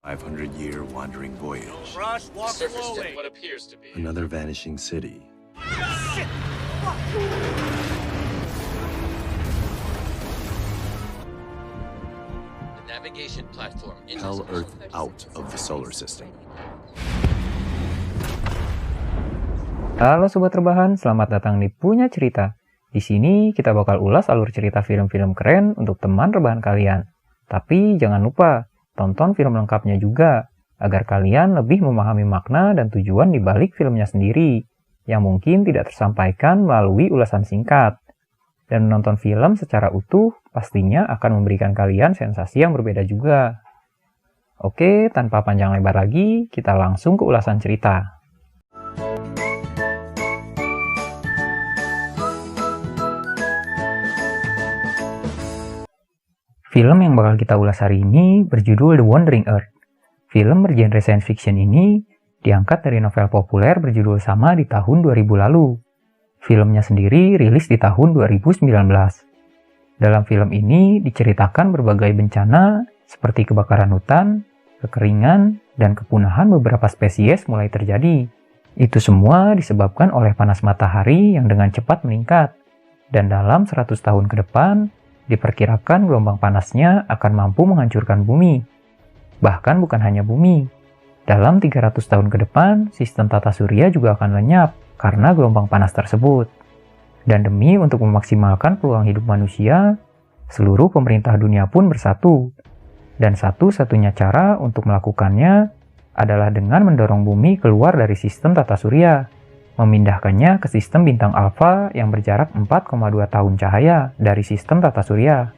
500-year wandering voyage. Rush, walk Surfaced slowly. in what appears to be Another vanishing city. Shit! Fuck! the navigation platform into Hell space. Earth out of the solar system. Halo Sobat Rebahan, selamat datang di Punya Cerita. Di sini kita bakal ulas alur cerita film-film keren untuk teman rebahan kalian. Tapi jangan lupa, tonton film lengkapnya juga, agar kalian lebih memahami makna dan tujuan di balik filmnya sendiri, yang mungkin tidak tersampaikan melalui ulasan singkat. Dan menonton film secara utuh pastinya akan memberikan kalian sensasi yang berbeda juga. Oke, tanpa panjang lebar lagi, kita langsung ke ulasan cerita. Film yang bakal kita ulas hari ini berjudul The Wandering Earth. Film bergenre science fiction ini diangkat dari novel populer berjudul sama di tahun 2000 lalu. Filmnya sendiri rilis di tahun 2019. Dalam film ini diceritakan berbagai bencana seperti kebakaran hutan, kekeringan, dan kepunahan beberapa spesies mulai terjadi. Itu semua disebabkan oleh panas matahari yang dengan cepat meningkat. Dan dalam 100 tahun ke depan, diperkirakan gelombang panasnya akan mampu menghancurkan bumi. Bahkan bukan hanya bumi. Dalam 300 tahun ke depan, sistem tata surya juga akan lenyap karena gelombang panas tersebut. Dan demi untuk memaksimalkan peluang hidup manusia, seluruh pemerintah dunia pun bersatu. Dan satu-satunya cara untuk melakukannya adalah dengan mendorong bumi keluar dari sistem tata surya, memindahkannya ke sistem bintang alfa yang berjarak 4,2 tahun cahaya dari sistem tata surya.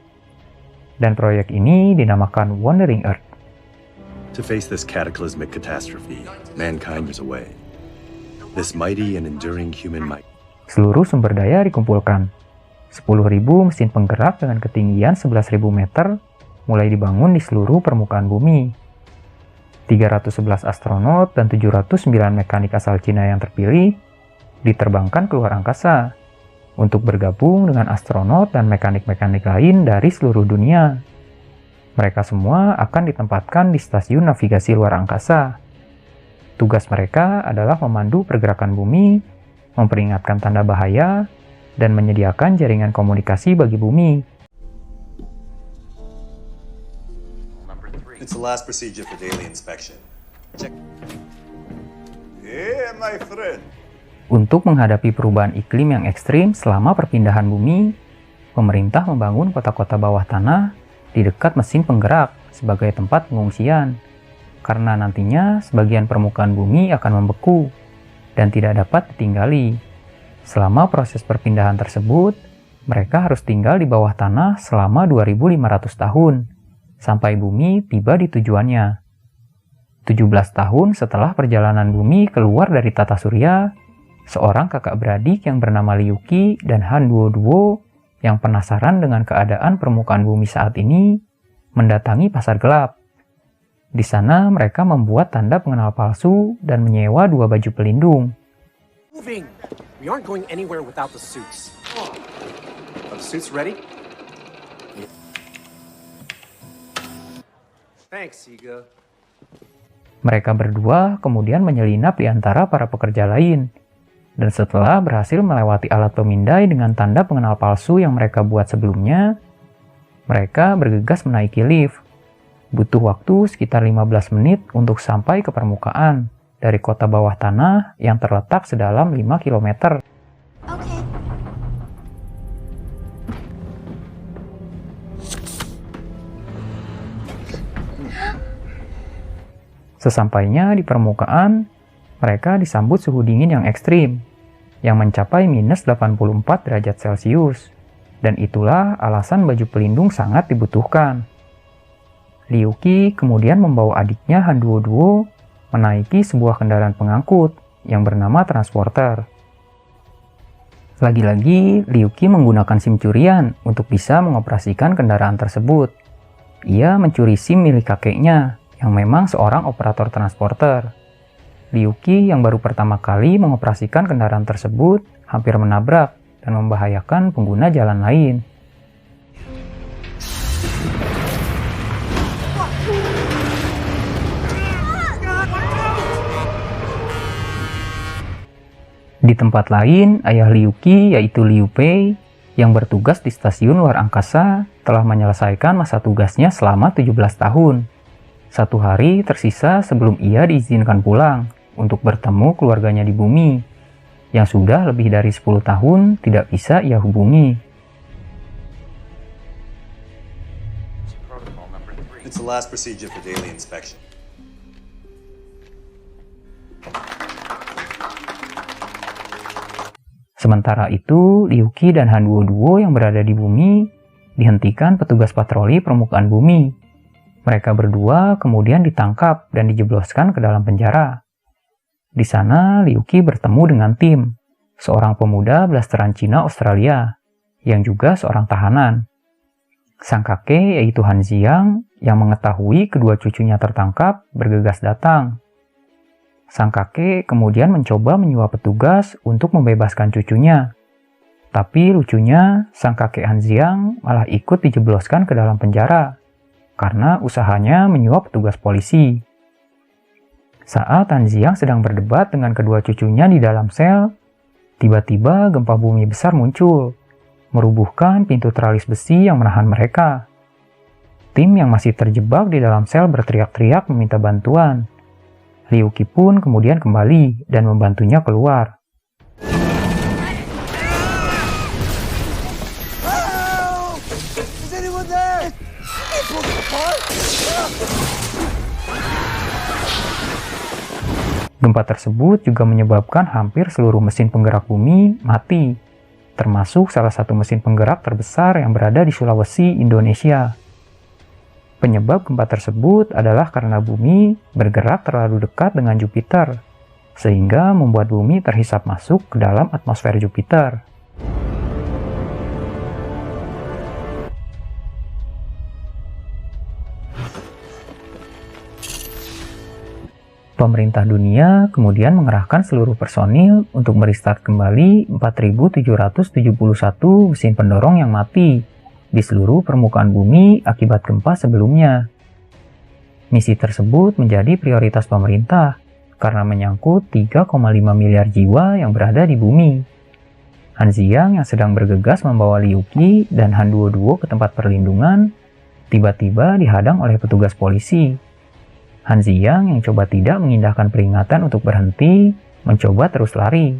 Dan proyek ini dinamakan Wandering Earth. To face this cataclysmic catastrophe, mankind was away. This mighty and enduring human might. Seluruh sumber daya dikumpulkan. 10.000 mesin penggerak dengan ketinggian 11.000 meter mulai dibangun di seluruh permukaan bumi. 311 astronot dan 709 mekanik asal Cina yang terpilih diterbangkan keluar angkasa untuk bergabung dengan astronot dan mekanik-mekanik lain dari seluruh dunia. Mereka semua akan ditempatkan di stasiun navigasi luar angkasa. Tugas mereka adalah memandu pergerakan bumi, memperingatkan tanda bahaya, dan menyediakan jaringan komunikasi bagi bumi. It's the last procedure for daily inspection. Check. Yeah, my friend. Untuk menghadapi perubahan iklim yang ekstrim selama perpindahan bumi, pemerintah membangun kota-kota bawah tanah di dekat mesin penggerak sebagai tempat pengungsian, karena nantinya sebagian permukaan bumi akan membeku dan tidak dapat ditinggali. Selama proses perpindahan tersebut, mereka harus tinggal di bawah tanah selama 2.500 tahun, sampai bumi tiba di tujuannya. 17 tahun setelah perjalanan bumi keluar dari tata surya, seorang kakak beradik yang bernama Liuki dan Han Duo yang penasaran dengan keadaan permukaan bumi saat ini mendatangi pasar gelap. Di sana mereka membuat tanda pengenal palsu dan menyewa 2 baju pelindung. Moving! We aren't going anywhere without the suits. Are the suits ready? Thanks, Iga. Mereka berdua kemudian menyelinap di antara para pekerja lain. Dan setelah berhasil melewati alat pemindai dengan tanda pengenal palsu yang mereka buat sebelumnya, mereka bergegas menaiki lift. Butuh waktu sekitar 15 menit untuk sampai ke permukaan dari kota bawah tanah yang terletak sedalam 5 km. Okay. Sesampainya di permukaan, mereka disambut suhu dingin yang ekstrim, yang mencapai minus 84 derajat Celcius, dan itulah alasan baju pelindung sangat dibutuhkan. Liuki kemudian membawa adiknya Han Duo menaiki sebuah kendaraan pengangkut yang bernama transporter. Lagi-lagi, Liuki menggunakan SIM curian untuk bisa mengoperasikan kendaraan tersebut. Ia mencuri SIM milik kakeknya, yang memang seorang operator transporter. Liuki yang baru pertama kali mengoperasikan kendaraan tersebut hampir menabrak dan membahayakan pengguna jalan lain. Di tempat lain, ayah Liu Qi yaitu Liu Pei yang bertugas di stasiun luar angkasa telah menyelesaikan masa tugasnya selama 17 tahun. Satu hari tersisa sebelum ia diizinkan pulang untuk bertemu keluarganya di bumi, yang sudah lebih dari 10 tahun tidak bisa ia hubungi. It's the last procedure for daily inspection. Sementara itu, Liu Qi dan Han Duo yang berada di bumi dihentikan petugas patroli permukaan bumi. Mereka berdua kemudian ditangkap dan dijebloskan ke dalam penjara. Di sana, Liu Qi bertemu dengan Tim, seorang pemuda blasteran Cina Australia, yang juga seorang tahanan. Sang kakek yaitu Han Xiang yang mengetahui kedua cucunya tertangkap bergegas datang. Sang kakek kemudian mencoba menyuap petugas untuk membebaskan cucunya. Tapi lucunya, sang kakek Han Xiang malah ikut dijebloskan ke dalam penjara karena usahanya menyuap petugas polisi. Saat Han Xiang sedang berdebat dengan kedua cucunya di dalam sel, tiba-tiba gempa bumi besar muncul, merubuhkan pintu teralis besi yang menahan mereka. Tim yang masih terjebak di dalam sel berteriak-teriak meminta bantuan. Liu Qi pun kemudian kembali dan membantunya keluar. Gempa tersebut juga menyebabkan hampir seluruh mesin penggerak bumi mati, termasuk salah satu mesin penggerak terbesar yang berada di Sulawesi, Indonesia. Penyebab gempa tersebut adalah karena bumi bergerak terlalu dekat dengan Jupiter, sehingga membuat bumi terhisap masuk ke dalam atmosfer Jupiter. Pemerintah dunia kemudian mengerahkan seluruh personil untuk merestart kembali 4.771 mesin pendorong yang mati di seluruh permukaan bumi akibat gempa sebelumnya. Misi tersebut menjadi prioritas pemerintah karena menyangkut 3,5 miliar jiwa yang berada di bumi. Han Xiang yang sedang bergegas membawa Liu Qi dan Han Duo ke tempat perlindungan tiba-tiba dihadang oleh petugas polisi. Han Xiang yang coba tidak mengindahkan peringatan untuk berhenti, mencoba terus lari.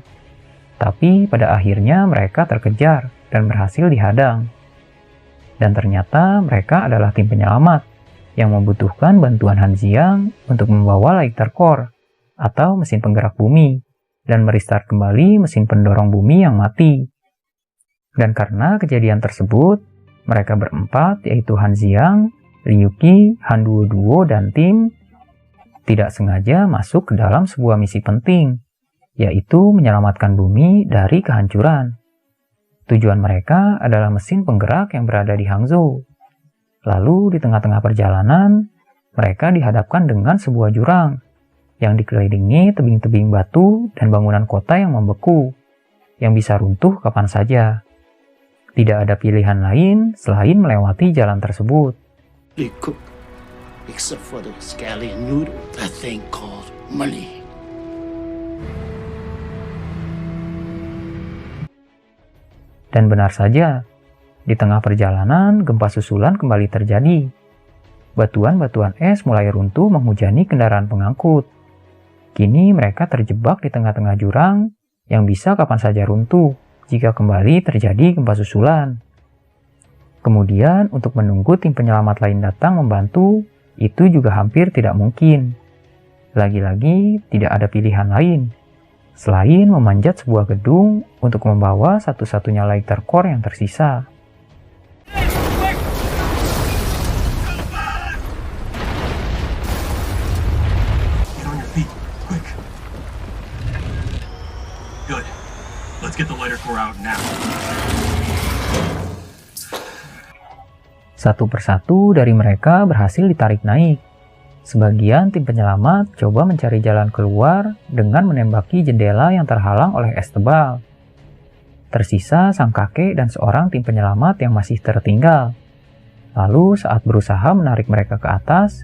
Tapi pada akhirnya mereka terkejar dan berhasil dihadang. Dan ternyata mereka adalah tim penyelamat yang membutuhkan bantuan Han Xiang untuk membawa lighter core atau mesin penggerak bumi dan merestart kembali mesin pendorong bumi yang mati. Dan karena kejadian tersebut, mereka berempat yaitu Han Xiang, Liu Qi, Han Duo dan tim tidak sengaja masuk ke dalam sebuah misi penting, yaitu menyelamatkan bumi dari kehancuran. Tujuan mereka adalah mesin penggerak yang berada di Hangzhou. Lalu di tengah-tengah perjalanan, mereka dihadapkan dengan sebuah jurang yang dikelilingi tebing-tebing batu dan bangunan kota yang membeku, yang bisa runtuh kapan saja. Tidak ada pilihan lain selain melewati jalan tersebut. Except for the scallion noodle, that thing called money. Dan benar saja, di tengah perjalanan gempa susulan kembali terjadi. Batuan-batuan es mulai runtuh menghujani kendaraan pengangkut. Kini mereka terjebak di tengah-tengah jurang yang bisa kapan saja runtuh jika kembali terjadi gempa susulan. Kemudian untuk menunggu tim penyelamat lain datang membantu, itu juga hampir tidak mungkin. Lagi-lagi, tidak ada pilihan lain selain memanjat sebuah gedung untuk membawa satu-satunya lighter core yang tersisa. Get on your feet, quick. Good. Let's get the lighter core out now. Satu persatu dari mereka berhasil ditarik naik. Sebagian tim penyelamat coba mencari jalan keluar dengan menembaki jendela yang terhalang oleh es tebal. Tersisa sang kakek dan seorang tim penyelamat yang masih tertinggal. Lalu saat berusaha menarik mereka ke atas,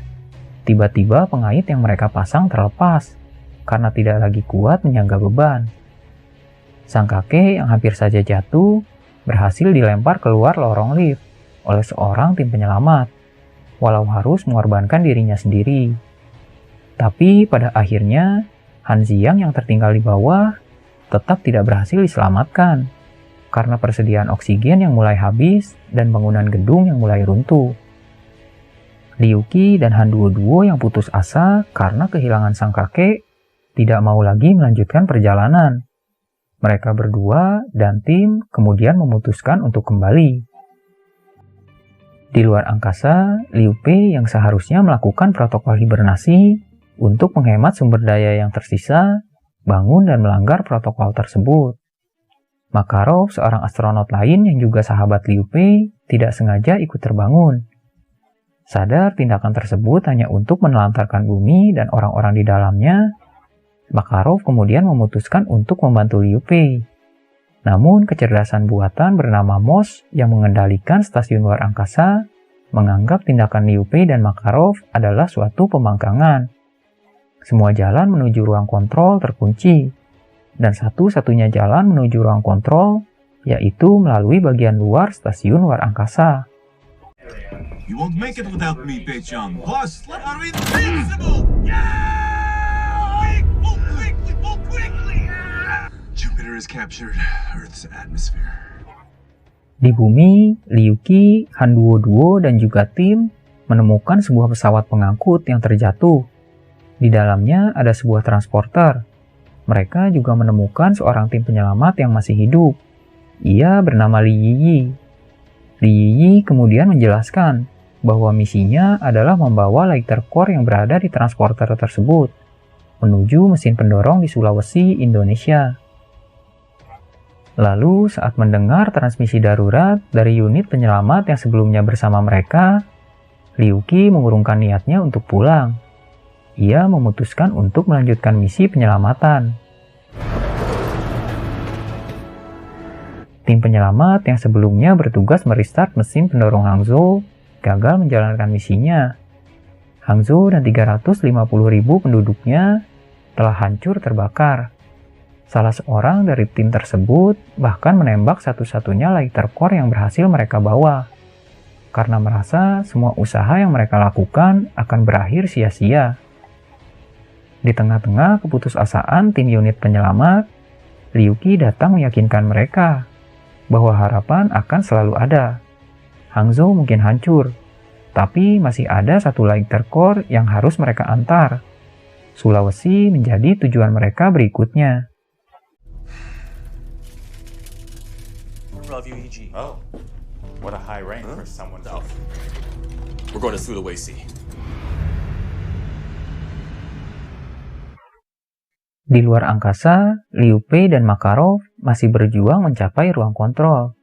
tiba-tiba pengait yang mereka pasang terlepas karena tidak lagi kuat menyangga beban. Sang kakek yang hampir saja jatuh berhasil dilempar keluar lorong lift oleh seorang tim penyelamat, walau harus mengorbankan dirinya sendiri. Tapi pada akhirnya, Han Xiang yang tertinggal di bawah tetap tidak berhasil diselamatkan karena persediaan oksigen yang mulai habis dan bangunan gedung yang mulai runtuh. Liu Qi dan Han Duo yang putus asa karena kehilangan sang kakek tidak mau lagi melanjutkan perjalanan. Mereka berdua dan tim kemudian memutuskan untuk kembali. Di luar angkasa, Liu Pei yang seharusnya melakukan protokol hibernasi untuk menghemat sumber daya yang tersisa, bangun dan melanggar protokol tersebut. Makarov, seorang astronot lain yang juga sahabat Liu Pei, tidak sengaja ikut terbangun. Sadar tindakan tersebut hanya untuk menelantarkan bumi dan orang-orang di dalamnya, Makarov kemudian memutuskan untuk membantu Liu Pei. Namun, kecerdasan buatan bernama MOS yang mengendalikan stasiun luar angkasa menganggap tindakan Liu Pei dan Makarov adalah suatu pembangkangan. Semua jalan menuju ruang kontrol terkunci, dan satu-satunya jalan menuju ruang kontrol yaitu melalui bagian luar stasiun luar angkasa. You won't make it without me, Pei-Chang. Boss, I'm invincible! Yeah! Move quickly! Jupiter has captured Earth's atmosphere. Di bumi, Liu Qi, Han Duo dan juga tim menemukan sebuah pesawat pengangkut yang terjatuh. Di dalamnya ada sebuah transporter. Mereka juga menemukan seorang tim penyelamat yang masih hidup. Ia bernama Li Yiyi. Li Yiyi kemudian menjelaskan bahwa misinya adalah membawa lighter core yang berada di transporter tersebut menuju mesin pendorong di Sulawesi, Indonesia. Lalu saat mendengar transmisi darurat dari unit penyelamat yang sebelumnya bersama mereka, Liu Qi mengurungkan niatnya untuk pulang. Ia memutuskan untuk melanjutkan misi penyelamatan. Tim penyelamat yang sebelumnya bertugas merestart mesin pendorong Hangzhou gagal menjalankan misinya. Hangzhou dan 350.000 penduduknya telah hancur terbakar. Salah seorang dari tim tersebut bahkan menembak satu-satunya lighter core yang berhasil mereka bawa, karena merasa semua usaha yang mereka lakukan akan berakhir sia-sia. Di tengah-tengah keputusasaan tim unit penyelamat, Liu Qi datang meyakinkan mereka bahwa harapan akan selalu ada. Hangzhou mungkin hancur, tapi masih ada satu lighter core yang harus mereka antar. Sulawesi menjadi tujuan mereka berikutnya. Oh, what a high rank for someone else. We're going to Sulawesi. Di luar angkasa, Liu Pei dan Makarov masih berjuang mencapai ruang kontrol.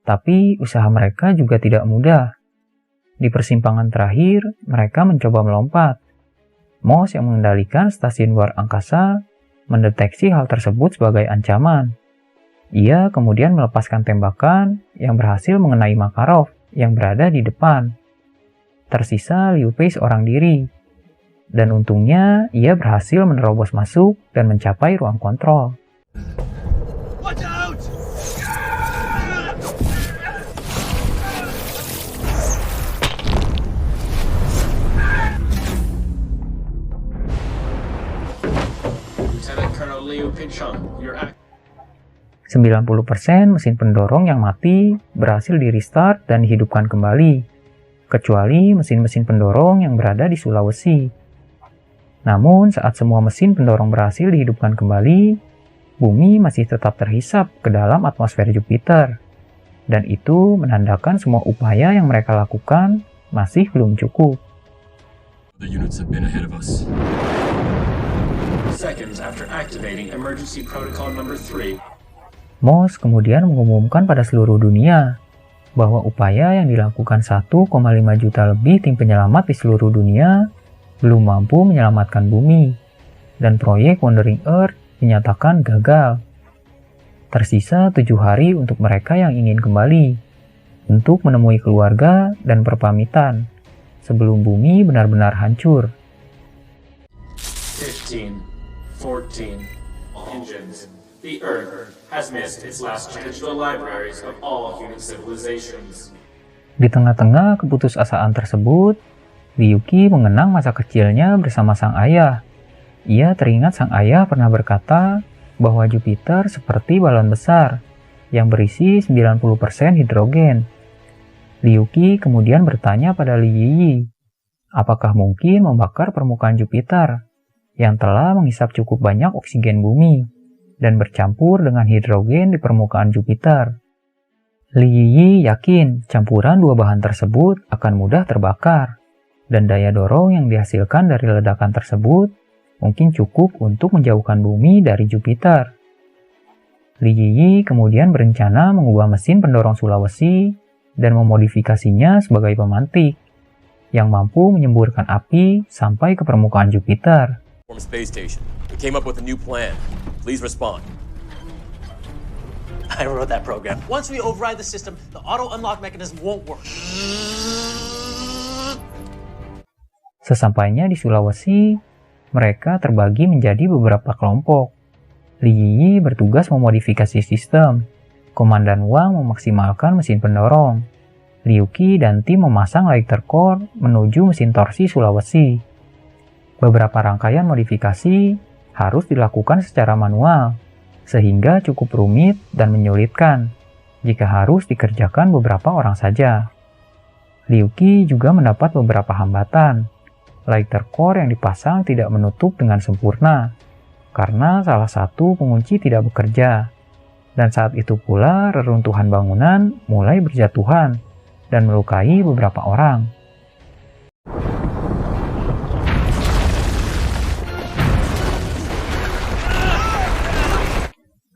Tapi usaha mereka juga tidak mudah. Di persimpangan terakhir, mereka mencoba melompat. MOS yang mengendalikan stasiun luar angkasa mendeteksi hal tersebut sebagai ancaman. Ia kemudian melepaskan tembakan yang berhasil mengenai Makarov yang berada di depan. Tersisa Liu Pei seorang diri. Dan untungnya, ia berhasil menerobos masuk dan mencapai ruang kontrol. Watch out! Lieutenant Colonel Liu Pei-Chang, you're 90% mesin pendorong yang mati berhasil di-restart dan dihidupkan kembali, kecuali mesin-mesin pendorong yang berada di Sulawesi. Namun, saat semua mesin pendorong berhasil dihidupkan kembali, bumi masih tetap terhisap ke dalam atmosfer Jupiter. Dan itu menandakan semua upaya yang mereka lakukan masih belum cukup. The units have been ahead of us. seconds after activating emergency protocol number 3. MOS kemudian mengumumkan pada seluruh dunia bahwa upaya yang dilakukan 1,5 juta lebih tim penyelamat di seluruh dunia belum mampu menyelamatkan bumi, dan proyek Wandering Earth dinyatakan gagal. Tersisa 7 hari untuk mereka yang ingin kembali, untuk menemui keluarga dan perpamitan, sebelum bumi benar-benar hancur. 15, 14, engines The Earth has missed its last chance to the libraries of all human civilizations. Di tengah-tengah keputusasaan tersebut, Ryuki mengenang masa kecilnya bersama sang ayah. Ia teringat sang ayah pernah berkata bahwa Jupiter seperti balon besar yang berisi 90% hidrogen. Ryuki kemudian bertanya pada Li Yiyi, apakah mungkin membakar permukaan Jupiter yang telah menghisap cukup banyak oksigen bumi dan bercampur dengan hidrogen di permukaan Jupiter. Li Yiyi yakin campuran dua bahan tersebut akan mudah terbakar, dan daya dorong yang dihasilkan dari ledakan tersebut mungkin cukup untuk menjauhkan bumi dari Jupiter. Li Yiyi kemudian berencana mengubah mesin pendorong Sulawesi dan memodifikasinya sebagai pemantik yang mampu menyemburkan api sampai ke permukaan Jupiter. Space station. We came up with a new plan. Please respond. I wrote that program. Once we override the system, the auto-unlock mechanism won't work. Sesampainya di Sulawesi, mereka terbagi menjadi beberapa kelompok. Li Yiyi bertugas memodifikasi sistem. Komandan Wang memaksimalkan mesin pendorong. Ryuki dan tim memasang lighter core menuju mesin torsi Sulawesi. Beberapa rangkaian modifikasi harus dilakukan secara manual, sehingga cukup rumit dan menyulitkan jika harus dikerjakan beberapa orang saja. Ryuki juga mendapat beberapa hambatan. Lighter core yang dipasang tidak menutup dengan sempurna, karena salah satu pengunci tidak bekerja. Dan saat itu pula reruntuhan bangunan mulai berjatuhan dan melukai beberapa orang.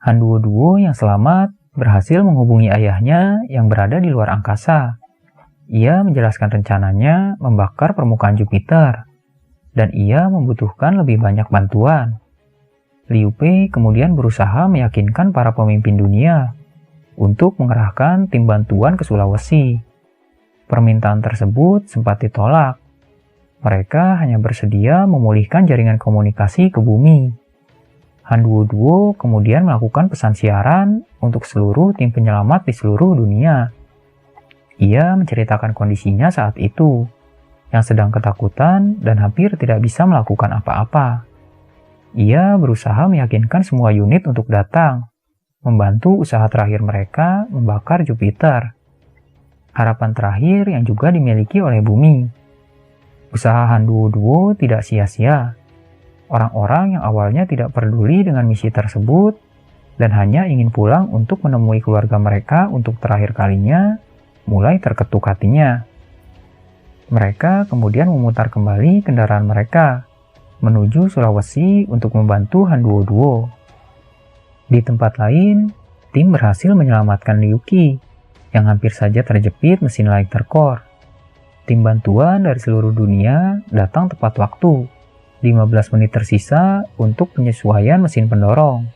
Han Duo yang selamat berhasil menghubungi ayahnya yang berada di luar angkasa. Ia menjelaskan rencananya membakar permukaan Jupiter, dan ia membutuhkan lebih banyak bantuan. Liu Pei kemudian berusaha meyakinkan para pemimpin dunia untuk mengerahkan tim bantuan ke Sulawesi. Permintaan tersebut sempat ditolak. Mereka hanya bersedia memulihkan jaringan komunikasi ke bumi. Han Duo kemudian melakukan pesan siaran untuk seluruh tim penyelamat di seluruh dunia. Ia menceritakan kondisinya saat itu, yang sedang ketakutan dan hampir tidak bisa melakukan apa-apa. Ia berusaha meyakinkan semua unit untuk datang, membantu usaha terakhir mereka membakar Jupiter. Harapan terakhir yang juga dimiliki oleh bumi. Usaha Han Duo tidak sia-sia. Orang-orang yang awalnya tidak peduli dengan misi tersebut dan hanya ingin pulang untuk menemui keluarga mereka untuk terakhir kalinya, mulai terketuk hatinya. Mereka kemudian memutar kembali kendaraan mereka menuju Sulawesi untuk membantu Han Duo. Di tempat lain, tim berhasil menyelamatkan Ryuki yang hampir saja terjepit mesin lighter core. Tim bantuan dari seluruh dunia datang tepat waktu. 15 menit tersisa untuk penyesuaian mesin pendorong.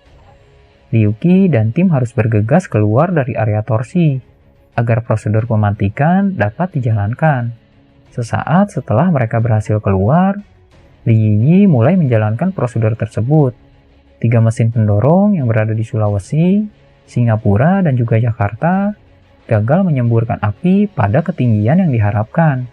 Ryuki dan tim harus bergegas keluar dari area torsi agar prosedur pemantikan dapat dijalankan. Sesaat setelah mereka berhasil keluar, Li Yiyi mulai menjalankan prosedur tersebut. 3 mesin pendorong yang berada di Sulawesi, Singapura, dan juga Jakarta gagal menyemburkan api pada ketinggian yang diharapkan.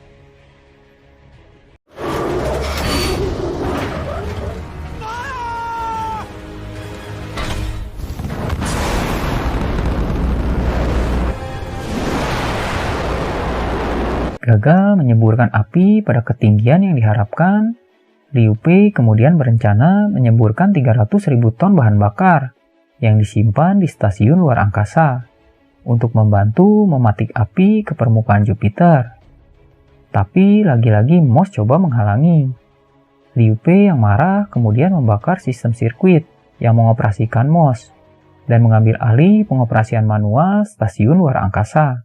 Gagal menyemburkan api pada ketinggian yang diharapkan, Liu Pei kemudian berencana menyemburkan 300.000 ton bahan bakar yang disimpan di stasiun luar angkasa untuk membantu mematik api ke permukaan Jupiter. Tapi lagi-lagi MOS coba menghalangi. Liu Pei yang marah kemudian membakar sistem sirkuit yang mengoperasikan MOS dan mengambil alih pengoperasian manual stasiun luar angkasa.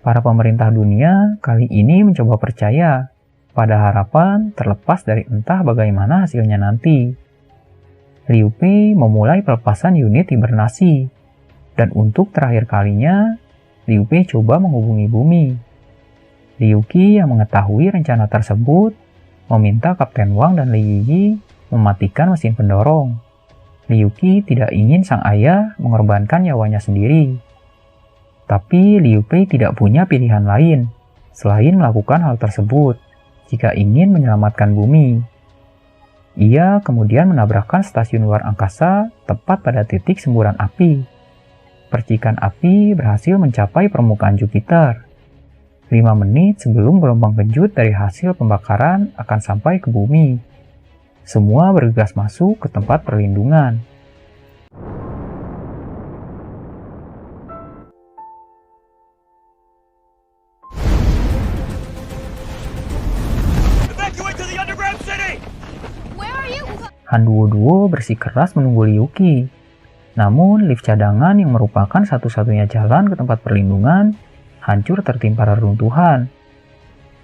Para pemerintah dunia kali ini mencoba percaya pada harapan terlepas dari entah bagaimana hasilnya nanti. Liu Pei memulai pelepasan unit hibernasi, dan untuk terakhir kalinya, Liu Pei coba menghubungi bumi. Liu Qi yang mengetahui rencana tersebut meminta Kapten Wang dan Li Yiyi mematikan mesin pendorong. Liu Qi tidak ingin sang ayah mengorbankan nyawanya sendiri. Tapi Liu Bei tidak punya pilihan lain selain melakukan hal tersebut jika ingin menyelamatkan bumi. Ia kemudian menabrakkan stasiun luar angkasa tepat pada titik semburan api. Percikan api berhasil mencapai permukaan Jupiter. 5 menit sebelum gelombang kejut dari hasil pembakaran akan sampai ke bumi. Semua bergegas masuk ke tempat perlindungan. Han Duo bersikeras menunggu Liu Qi. Namun, lift cadangan yang merupakan satu-satunya jalan ke tempat perlindungan hancur tertimpa reruntuhan.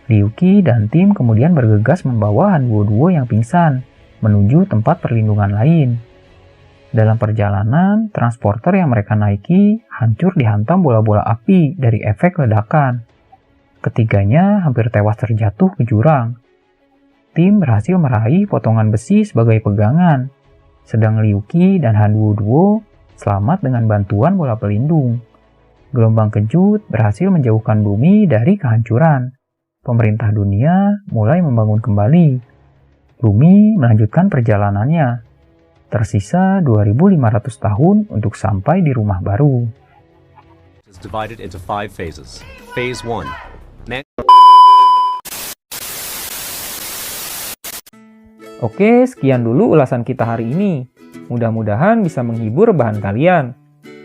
Liu Qi dan tim kemudian bergegas membawa Han Duo yang pingsan menuju tempat perlindungan lain. Dalam perjalanan, transporter yang mereka naiki hancur dihantam bola-bola api dari efek ledakan. Ketiganya hampir tewas terjatuh ke jurang. Tim berhasil meraih potongan besi sebagai pegangan, sedang Liu Qi dan Han Duo selamat dengan bantuan bola pelindung. Gelombang kejut berhasil menjauhkan bumi dari kehancuran. Pemerintah dunia mulai membangun kembali. Bumi melanjutkan perjalanannya. Tersisa 2.500 tahun untuk sampai di rumah baru. It's divided into 5 phases. Phase 1. Oke, sekian dulu ulasan kita hari ini. Mudah-mudahan bisa menghibur rebahan kalian.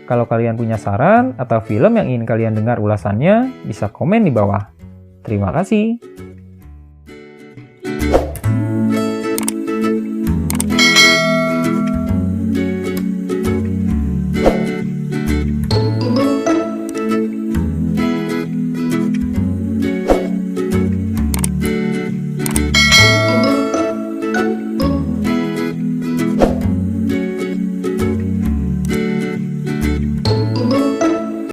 Kalau kalian punya saran atau film yang ingin kalian dengar ulasannya, bisa komen di bawah. Terima kasih.